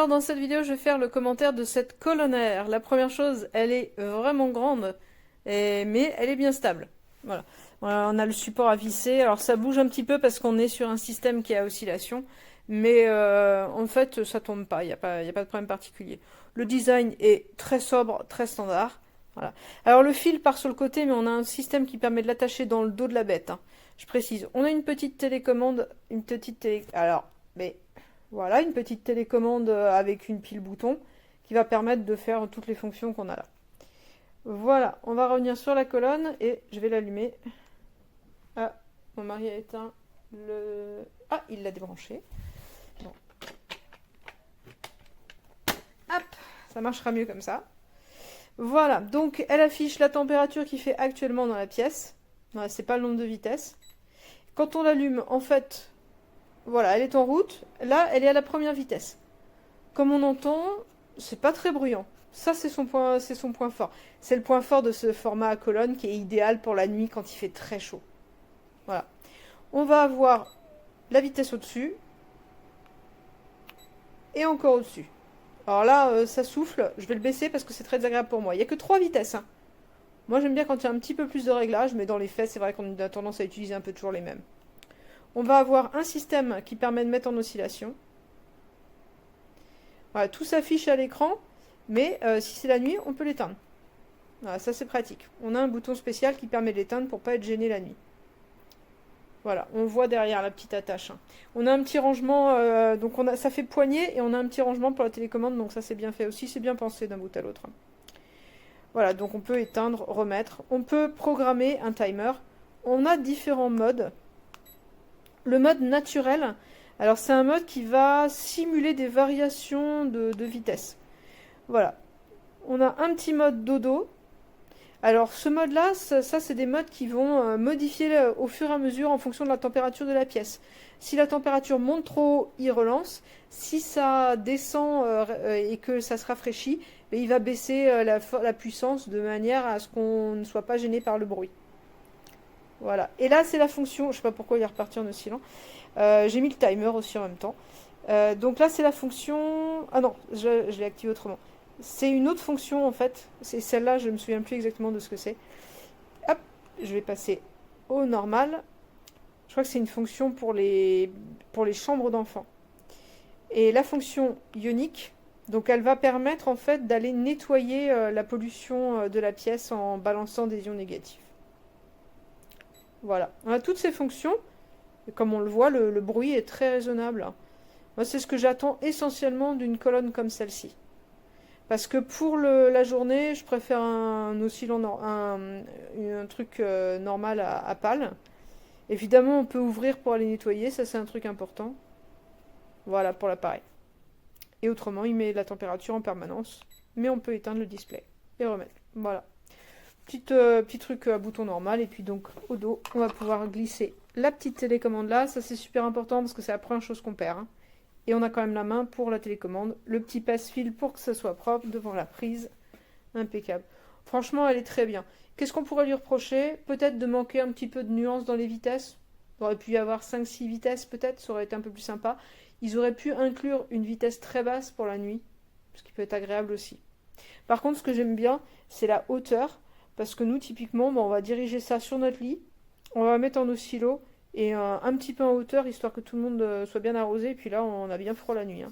Alors dans cette vidéo, je vais faire le commentaire de cette colonnaire. La première chose, elle est vraiment grande, mais elle est bien stable. Voilà. Voilà, on a le support à visser. Alors ça bouge un petit peu parce qu'on est sur un système qui est à oscillation, mais en fait ça tombe pas, il y a pas de problème particulier. Le design est très sobre, très standard. Voilà. Alors le fil part sur le côté, mais on a un système qui permet de l'attacher dans le dos de la bête, hein. Je précise, on a une petite télécommande, une petite télé... Alors, mais voilà, une petite télécommande avec une pile bouton qui va permettre de faire toutes les fonctions qu'on a là. Voilà, on va revenir sur la colonne et je vais l'allumer. Ah, mon mari a éteint le... Ah, il l'a débranché. Bon. Hop, ça marchera mieux comme ça. Voilà, donc elle affiche la température qu'il fait actuellement dans la pièce. Voilà, c'est pas le nombre de vitesses. Quand on l'allume, en fait, voilà, elle est en route. Là, elle est à la première vitesse. Comme on entend, c'est pas très bruyant. Ça, c'est son point fort. C'est le point fort de ce format à colonne qui est idéal pour la nuit quand il fait très chaud. Voilà. On va avoir la vitesse au-dessus et encore au-dessus. Alors là, ça souffle. Je vais le baisser parce que c'est très désagréable pour moi. Il n'y a que 3 vitesses, hein. Moi, j'aime bien quand il y a un petit peu plus de réglage, mais dans les faits, c'est vrai qu'on a tendance à utiliser un peu toujours les mêmes. On va avoir un système qui permet de mettre en oscillation. Voilà, tout s'affiche à l'écran, mais si c'est la nuit, on peut l'éteindre. Voilà, ça c'est pratique. On a un bouton spécial qui permet de l'éteindre pour pas être gêné la nuit. Voilà, on voit derrière la petite attache, hein. On a un petit rangement, donc ça fait poignée et on a un petit rangement pour la télécommande, donc ça c'est bien fait aussi, c'est bien pensé d'un bout à l'autre. Voilà, donc on peut éteindre, remettre. On peut programmer un timer. On a différents modes. Le mode naturel, alors c'est un mode qui va simuler des variations de vitesse. Voilà. On a un petit mode dodo. Alors ce mode-là, ça c'est des modes qui vont modifier au fur et à mesure en fonction de la température de la pièce. Si la température monte trop haut, il relance. Si ça descend et que ça se rafraîchit, il va baisser la puissance de manière à ce qu'on ne soit pas gêné par le bruit. Voilà. Et là c'est la fonction, je ne sais pas pourquoi il est reparti en oscillant. J'ai mis le timer aussi en même temps. Donc là c'est la fonction... Ah non, je l'ai activé autrement. C'est une autre fonction en fait. C'est celle-là, je ne me souviens plus exactement de ce que c'est. Hop, je vais passer au normal. Je crois que c'est une fonction pour les chambres d'enfants. Et la fonction ionique, donc elle va permettre en fait d'aller nettoyer la pollution de la pièce en balançant des ions négatifs. Voilà, on a toutes ces fonctions. Et comme on le voit, le bruit est très raisonnable. Moi, c'est ce que j'attends essentiellement d'une colonne comme celle-ci. Parce que pour la journée, je préfère un oscillant, un truc normal à pales. Évidemment, on peut ouvrir pour aller nettoyer, ça c'est un truc important. Voilà pour l'appareil. Et autrement, il met la température en permanence. Mais on peut éteindre le display et remettre. Voilà. Petit truc à bouton normal. Et puis donc au dos, on va pouvoir glisser la petite télécommande là. Ça c'est super important parce que c'est la première chose qu'on perd, hein. Et on a quand même la main pour la télécommande. Le petit passe-fil pour que ça soit propre devant la prise. Impeccable. Franchement, elle est très bien. Qu'est-ce qu'on pourrait lui reprocher? Peut-être de manquer un petit peu de nuance dans les vitesses. Il aurait pu y avoir 5-6 vitesses peut-être, ça aurait été un peu plus sympa. Ils auraient pu inclure une vitesse très basse pour la nuit, ce qui peut être agréable aussi. Par contre, ce que j'aime bien, c'est la hauteur. Parce que nous, typiquement, on va diriger ça sur notre lit. On va mettre en oscillo et un petit peu en hauteur, histoire que tout le monde soit bien arrosé. Et puis là, on a bien froid la nuit, hein.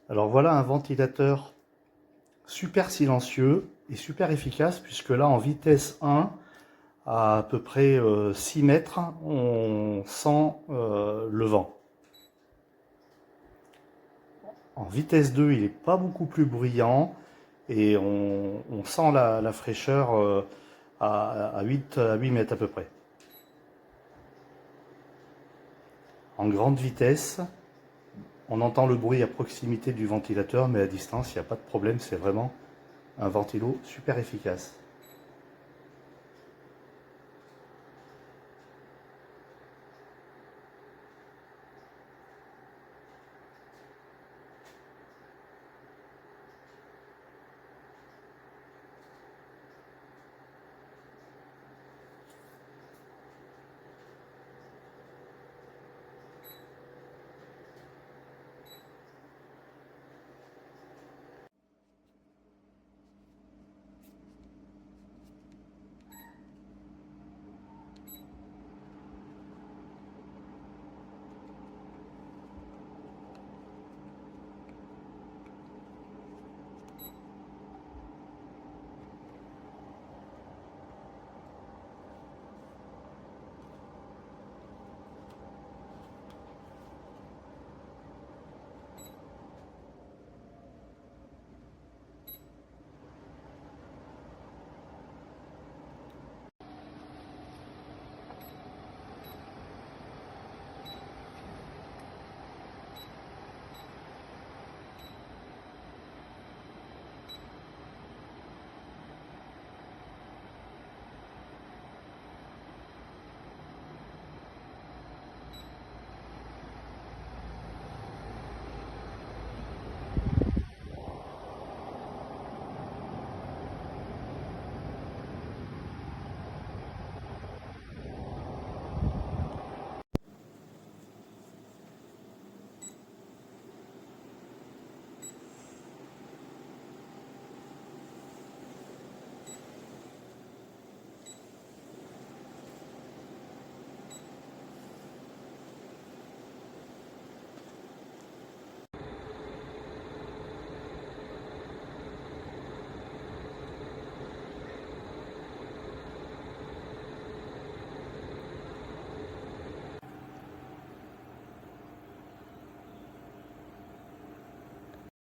Alors voilà un ventilateur super silencieux et super efficace, puisque là en vitesse 1, à peu près 6 mètres, on sent le vent. En vitesse 2, il n'est pas beaucoup plus bruyant et on sent la fraîcheur à 8 mètres à peu près. En grande vitesse, on entend le bruit à proximité du ventilateur, mais à distance, il n'y a pas de problème, c'est vraiment un ventilo super efficace.